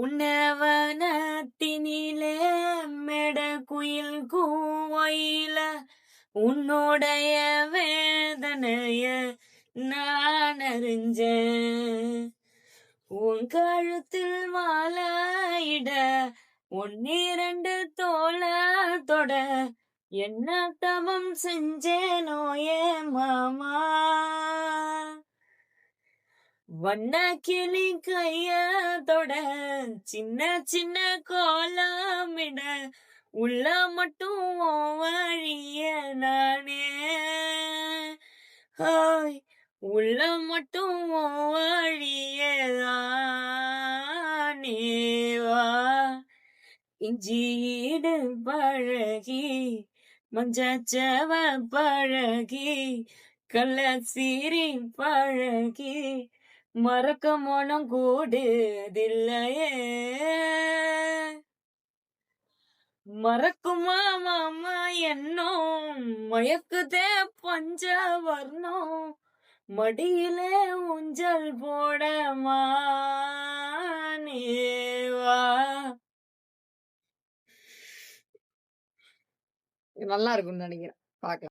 உன்னவனத்தினிலே மெட குயில் கூவையில உன்னுடைய வேதனைய நான் அறிஞ்சேன். உன் கழுத்தில் மாலையிட ஒன்னிரண்டு தோள தொட என்ன தவம் செஞ்சேனோ ஏ மாமா. வண்ண கிளி கைய தொட சின்ன சின்ன கோலமிட உள்ள மட்டும் உன் வழிய நானே. ஹாய் உள்ள மட்டும் உன் வழிய நானே. வா இஞ்சியீடு பழகி மஞ்சச்சவ பழகி கள்ள சீரி பழகி மறக்க மனம் கூடுதில்லையே. மறக்குமா மாமா என்னும் மயக்குதே பஞ்ச வர்ணம் மடியிலே ஊஞ்சல் போட மானேவா. நல்லா இருக்கும்னு நினைக்கிறேன். பார்க்கலாம்.